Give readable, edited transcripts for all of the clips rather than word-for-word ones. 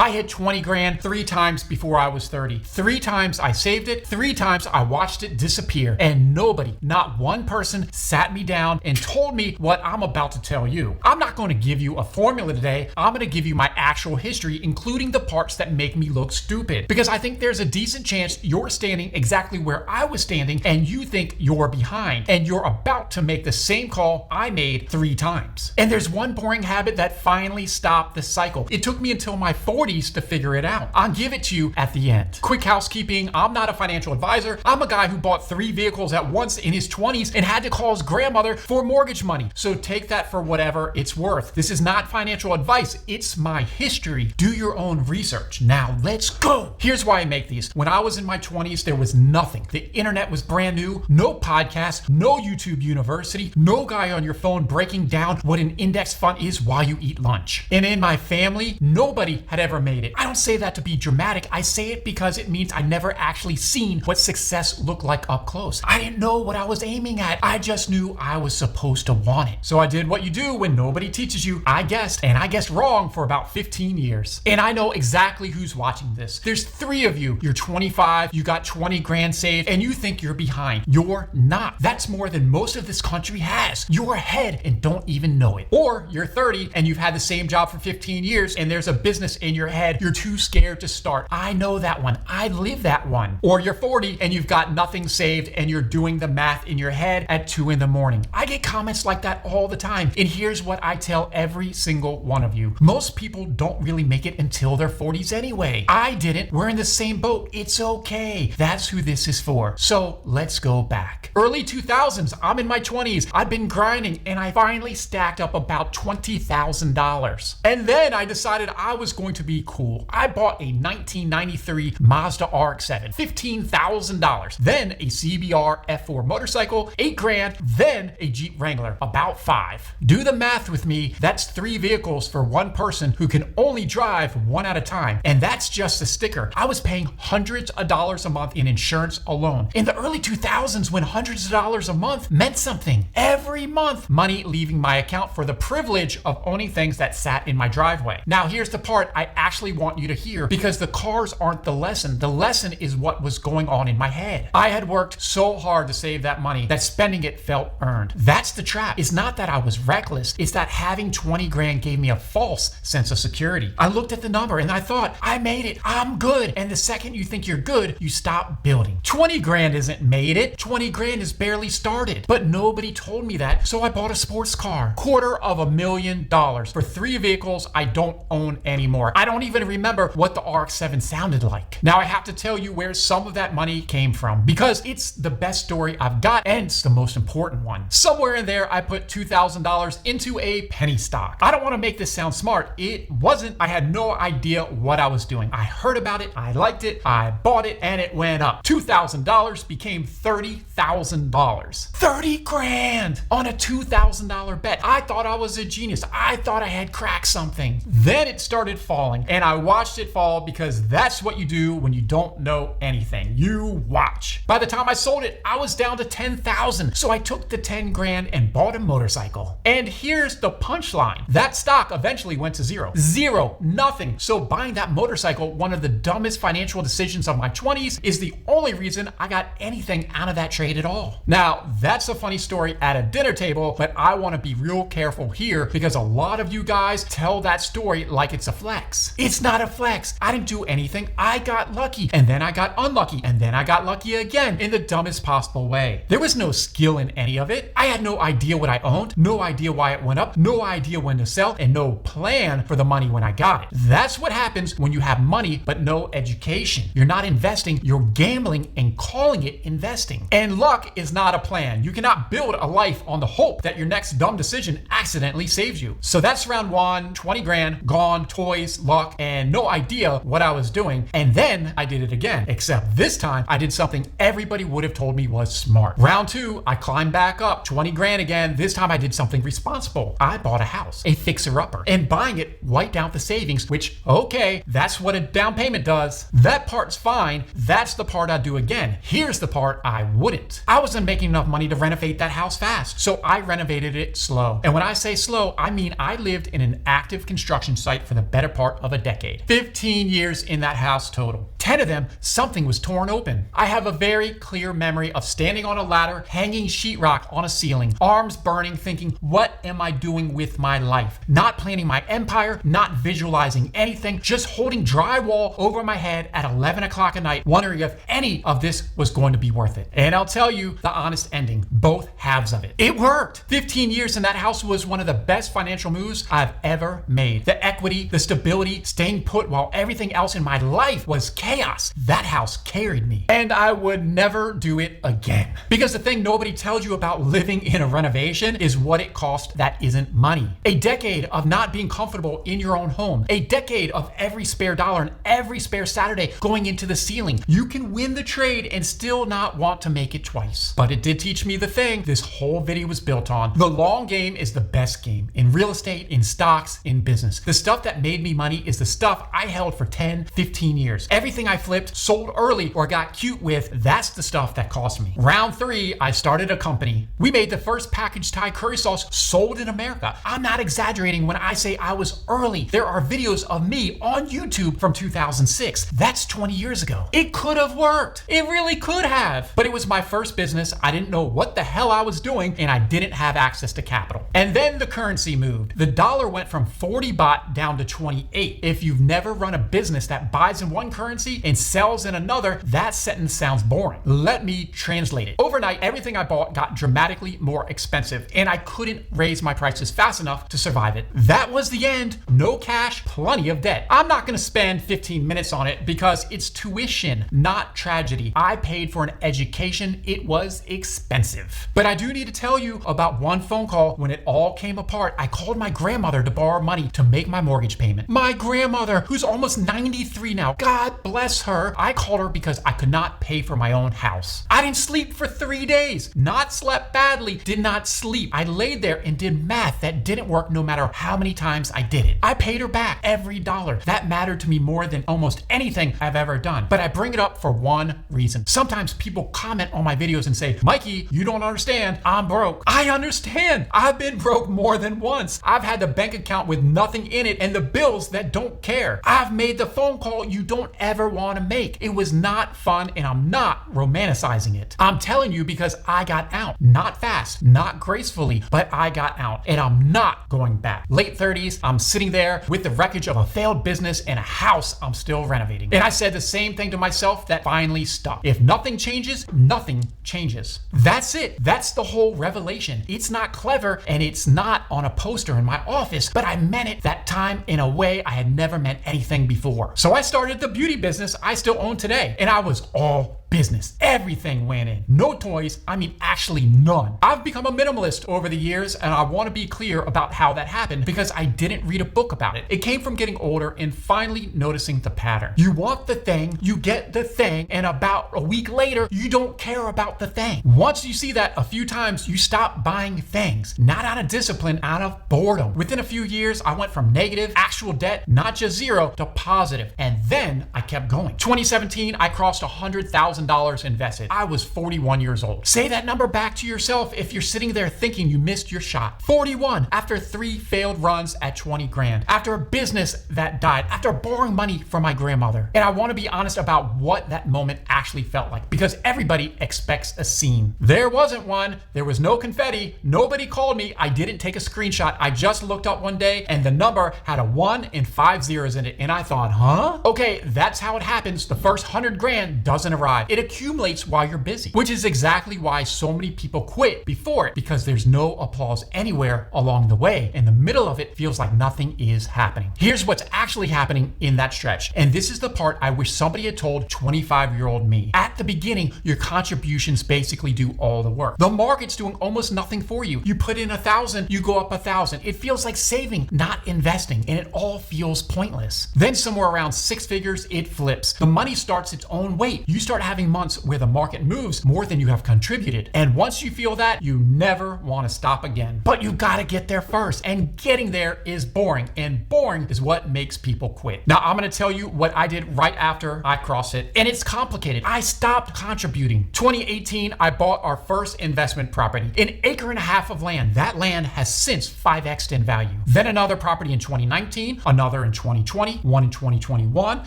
I hit 20 grand 3 times before I was 30. 3 times I saved it, 3 times I watched it disappear. And nobody, not one person, sat me down and told me what I'm about to tell you. I'm not going to give you a formula today. I'm going to give you my actual history, including the parts that make me look stupid. Because I think there's a decent chance you're standing exactly where I was standing and you think you're behind. And you're about to make the same call I made 3 times. And there's one boring habit that finally stopped the cycle. It took me until my 40s to figure it out. I'll give it to you at the end. Quick housekeeping. I'm not a financial advisor. I'm a guy who bought 3 vehicles at once in his 20s and had to call his grandmother for mortgage money. So take that for whatever it's worth. This is not financial advice. It's my history. Do your own research. Now let's go. Here's why I make these. When I was in my 20s, there was nothing. The internet was brand new. No podcast, no YouTube University, no guy on your phone breaking down what an index fund is while you eat lunch. And in my family, nobody had ever made it. I don't say that to be dramatic. I say it because it means I never actually seen what success looked like up close. I didn't know what I was aiming at. I just knew I was supposed to want it. So I did what you do when nobody teaches you. I guessed, and I guessed wrong for about 15 years. And I know exactly who's watching this. There's 3 of you. You're 25, you got 20 grand saved, and you think you're behind. You're not. That's more than most of this country has. You're ahead and don't even know it. Or you're 30 and you've had the same job for 15 years and there's a business in your head you're too scared to start. I know that one. I live that one. Or you're 40 and you've got nothing saved and you're doing the math in your head at 2 a.m. I get comments like that all the time. And here's what I tell every single one of you. Most people don't really make it until their 40s anyway. I didn't. We're in the same boat. It's okay. That's who this is for. So let's go back. Early 2000s, I'm in my 20s. I've been grinding and I finally stacked up about $20,000. And then I decided I was going to be cool. I bought a 1993 Mazda RX-7, $15,000. Then a CBR F4 motorcycle, 8 grand. Then a Jeep Wrangler, about 5. Do the math with me. That's 3 vehicles for one person who can only drive one at a time. And that's just a sticker. I was paying hundreds of dollars a month in insurance alone. In the early 2000s, when hundreds of dollars a month meant something. Every month, money leaving my account for the privilege of owning things that sat in my driveway. Now, here's the part I actually want you to hear because the cars aren't the lesson. The lesson is what was going on in my head. I had worked so hard to save that money that spending it felt earned. That's the trap. It's not that I was reckless. It's that having 20 grand gave me a false sense of security. I looked at the number and I thought, I made it. I'm good. And the second you think you're good, you stop building. 20 grand isn't made it. 20 grand is barely started. But nobody told me that. So I bought a sports car. $250,000 for 3 vehicles I don't own anymore. I don't even remember what the RX-7 sounded like. Now I have to tell you where some of that money came from because it's the best story I've got and it's the most important one. Somewhere in there, I put $2,000 into a penny stock. I don't want to make this sound smart. It wasn't. I had no idea what I was doing. I heard about it. I liked it. I bought it and it went up. $2,000 became $30,000. 30 grand on a $2,000 bet. I thought I was a genius. I thought I had cracked something. Then it started falling and I watched it fall because that's what you do when you don't know anything. You watch. By the time I sold it, I was down to 10,000. So I took the 10 grand and bought a motorcycle. And here's the punchline. That stock eventually went to zero. Zero. Nothing. So buying that motorcycle, one of the dumbest financial decisions of my 20s, is the only reason I got anything out of that trade at all. Now, that's a funny story at a dinner table, but I want to be real careful here because a lot of you guys tell that story like it's a flex. It's not a flex. I didn't do anything. I got lucky and then I got unlucky and then I got lucky again in the dumbest possible way. There was no skill in any of it. I had no idea what I owned, no idea why it went up, no idea when to sell, and no plan for the money when I got it. That's what happens when you have money but no education. You're not investing, you're gambling and calling it investing. And luck is not a plan. You cannot build a life on the hope that your next dumb decision accidentally saves you. So that's round 1, 20 grand, gone, toys, luck, and no idea what I was doing. And then I did it again, except this time I did something everybody would have told me was smart. Round 2, I climbed back up, 20 grand again. This time I did something responsible. I bought a house, a fixer-upper, and buying it wiped out the savings, which, okay, that's what a down payment does. That part's fine. That's the part I'd do again. Here's the part I wouldn't. I wasn't making enough money to renovate that house fast, so I renovated it slow. And when I say slow, I mean I lived in an active construction site for the better part of of a decade. 15 years in that house total. 10 of them, something was torn open. I have a very clear memory of standing on a ladder, hanging sheetrock on a ceiling, arms burning, thinking, what am I doing with my life? Not planning my empire, not visualizing anything, just holding drywall over my head at 11 o'clock at night, wondering if any of this was going to be worth it. And I'll tell you the honest ending, both halves of it. It worked. 15 years in that house was one of the best financial moves I've ever made. The equity, the stability, staying put while everything else in my life was chaos. That house carried me. And I would never do it again. Because the thing nobody tells you about living in a renovation is what it costs that isn't money. A decade of not being comfortable in your own home. A decade of every spare dollar and every spare Saturday going into the ceiling. You can win the trade and still not want to make it twice. But it did teach me the thing this whole video was built on. The long game is the best game. In real estate, in stocks, in business. The stuff that made me money is the stuff I held for 10, 15 years. Everything I flipped, sold early, or got cute with, that's the stuff that cost me. Round 3, I started a company. We made the first packaged Thai curry sauce sold in America. I'm not exaggerating when I say I was early. There are videos of me on YouTube from 2006. That's 20 years ago. It could have worked. It really could have. But it was my first business. I didn't know what the hell I was doing, and I didn't have access to capital. And then the currency moved. The dollar went from 40 baht down to 28. If you've never run a business that buys in one currency and sells in another, that sentence sounds boring. Let me translate it. Overnight, everything I bought got dramatically more expensive, and I couldn't raise my prices fast enough to survive it. That was the end. No cash, plenty of debt. I'm not going to spend 15 minutes on it because it's tuition, not tragedy. I paid for an education. It was expensive. But I do need to tell you about one phone call when it all came apart. I called my grandmother to borrow money to make my mortgage payment. My grandmother, who's almost 93 now, God bless her. I called her because I could not pay for my own house. I didn't sleep for 3 days. Not slept badly, did not sleep. I laid there and did math that didn't work no matter how many times I did it. I paid her back every dollar. That mattered to me more than almost anything I've ever done. But I bring it up for one reason. Sometimes people comment on my videos and say, Mikey, you don't understand. I'm broke. I understand. I've been broke more than once. I've had the bank account with nothing in it and the bills that don't care. I've made the phone call you don't ever want to make. It was not fun, and I'm not romanticizing it. I'm telling you because I got out. Not fast, not gracefully, but I got out, and I'm not going back. Late 30s, I'm sitting there with the wreckage of a failed business and a house I'm still renovating. And I said the same thing to myself that finally stuck. If nothing changes, nothing changes. That's it. That's the whole revelation. It's not clever, and it's not on a poster in my office, but I meant it that time in a way I had never meant anything before. So I started the beauty business I still own today, and I was all business. Everything went in. No toys. I mean, actually none. I've become a minimalist over the years, and I want to be clear about how that happened because I didn't read a book about it. It came from getting older and finally noticing the pattern. You want the thing, you get the thing, and about a week later, you don't care about the thing. Once you see that a few times, you stop buying things. Not out of discipline, out of boredom. Within a few years, I went from negative, actual debt, not just zero, to positive. And then I kept going. 2017, I crossed $100,000 invested. I was 41 years old. Say that number back to yourself if you're sitting there thinking you missed your shot. 41 after 3 failed runs at 20 grand. After a business that died. After borrowing money from my grandmother. And I want to be honest about what that moment actually felt like because everybody expects a scene. There wasn't one. There was no confetti. Nobody called me. I didn't take a screenshot. I just looked up one day and the number had a 1 and 5 zeros in it. And I thought, huh? Okay, that's how it happens. The first 100 grand doesn't arrive. It accumulates while you're busy, which is exactly why so many people quit before it because there's no applause anywhere along the way. In the middle of it feels like nothing is happening. Here's what's actually happening in that stretch. And this is the part I wish somebody had told 25-year-old me. At the beginning, your contributions basically do all the work. The market's doing almost nothing for you. You put in 1,000, you go up 1,000. It feels like saving, not investing, and it all feels pointless. Then somewhere around 6 figures, it flips. The money starts its own weight. You start having having months where the market moves more than you have contributed. And once you feel that, you never want to stop again. But you gotta get there first, and getting there is boring, and boring is what makes people quit. Now, I'm gonna tell you what I did right after I crossed it, and it's complicated. I stopped contributing. 2018, I bought our first investment property, an acre and a half of land. That land has since 5x'd in value. Then another property in 2019, another in 2020, one in 2021,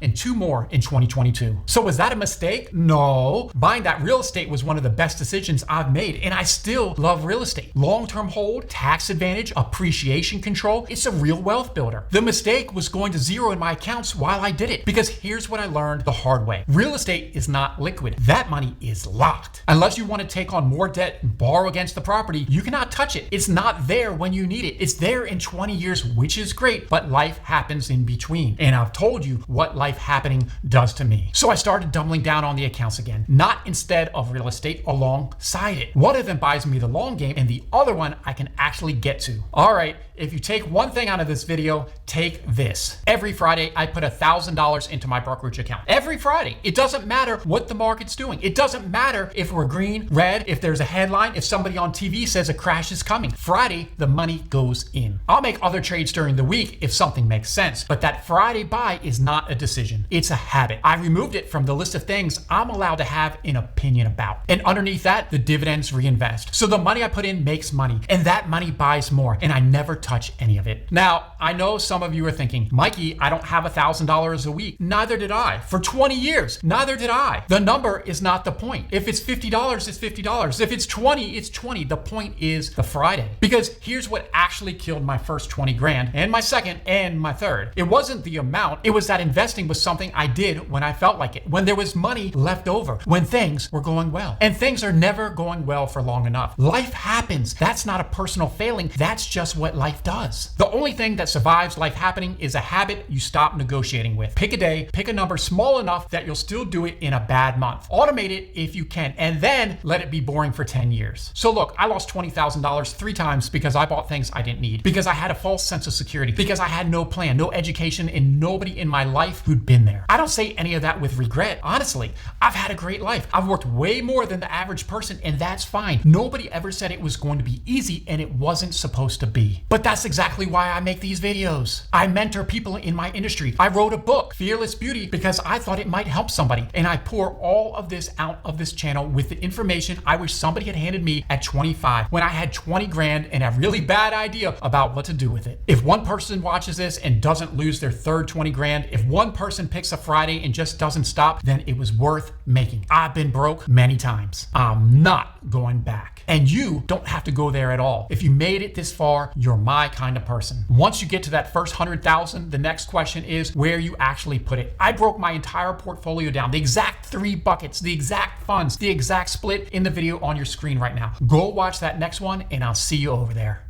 and two more in 2022. So was that a mistake? No. Buying that real estate was one of the best decisions I've made, and I still love real estate. Long-term hold, tax advantage, appreciation control, it's a real wealth builder. The mistake was going to zero in my accounts while I did it, because here's what I learned the hard way. Real estate is not liquid. That money is locked. Unless you want to take on more debt and borrow against the property, you cannot touch it. It's not there when you need it. It's there in 20 years, which is great, but life happens in between. And I've told you what life happening does to me. So I started doubling down on the accounts again, not instead of real estate, alongside it. One of them buys me the long game, and the other one I can actually get to. All right, if you take one thing out of this video, take this. Every Friday, I put $1,000 into my brokerage account. Every Friday. It doesn't matter what the market's doing. It doesn't matter if we're green, red, if there's a headline, if somebody on TV says a crash is coming. Friday, the money goes in. I'll make other trades during the week if something makes sense, but that Friday buy is not a decision. It's a habit. I removed it from the list of things I'm allowed to have an opinion about. And underneath that, the dividends reinvest. So the money I put in makes money, and that money buys more, and I never touch any of it. Now, I know some of you are thinking, Mikey, I don't have $1,000 a week. Neither did I. For 20 years, neither did I. The number is not the point. If it's $50, it's $50. If it's 20, it's 20. The point is the Friday. Because here's what actually killed my first 20 grand, and my second, and my third. It wasn't the amount. It was that investing was something I did when I felt like it, when there was money left over, when things were going well. And things are never going well for long enough. Life happens. That's not a personal failing. That's just what life does. The only thing that survives life happening is a habit you stop negotiating with. Pick a day, pick a number small enough that you'll still do it in a bad month. Automate it if you can, and then let it be boring for 10 years. So look, I lost $20,000 3 times because I bought things I didn't need, because I had a false sense of security, because I had no plan, no education, and nobody in my life who'd been there. I don't say any of that with regret. Honestly, I've had a great life. I've worked way more than the average person, and that's fine. Nobody ever said it was going to be easy, and it wasn't supposed to be. But that's exactly why I make these videos. I mentor people in my industry. I wrote a book, Fearless Beauty, because I thought it might help somebody. And I pour all of this out of this channel with the information I wish somebody had handed me at 25, when I had 20 grand and a really bad idea about what to do with it. If one person watches this and doesn't lose their third 20 grand, if one person picks a Friday and just doesn't stop, then it was worth making. I've been broke many times. I'm not going back. And you don't have to go there at all. If you made it this far, you're my kind of person. Once you get to that first 100,000, the next question is where you actually put it. I broke my entire portfolio down, the exact 3 buckets, the exact funds, the exact split in the video on your screen right now. Go watch that next one, and I'll see you over there.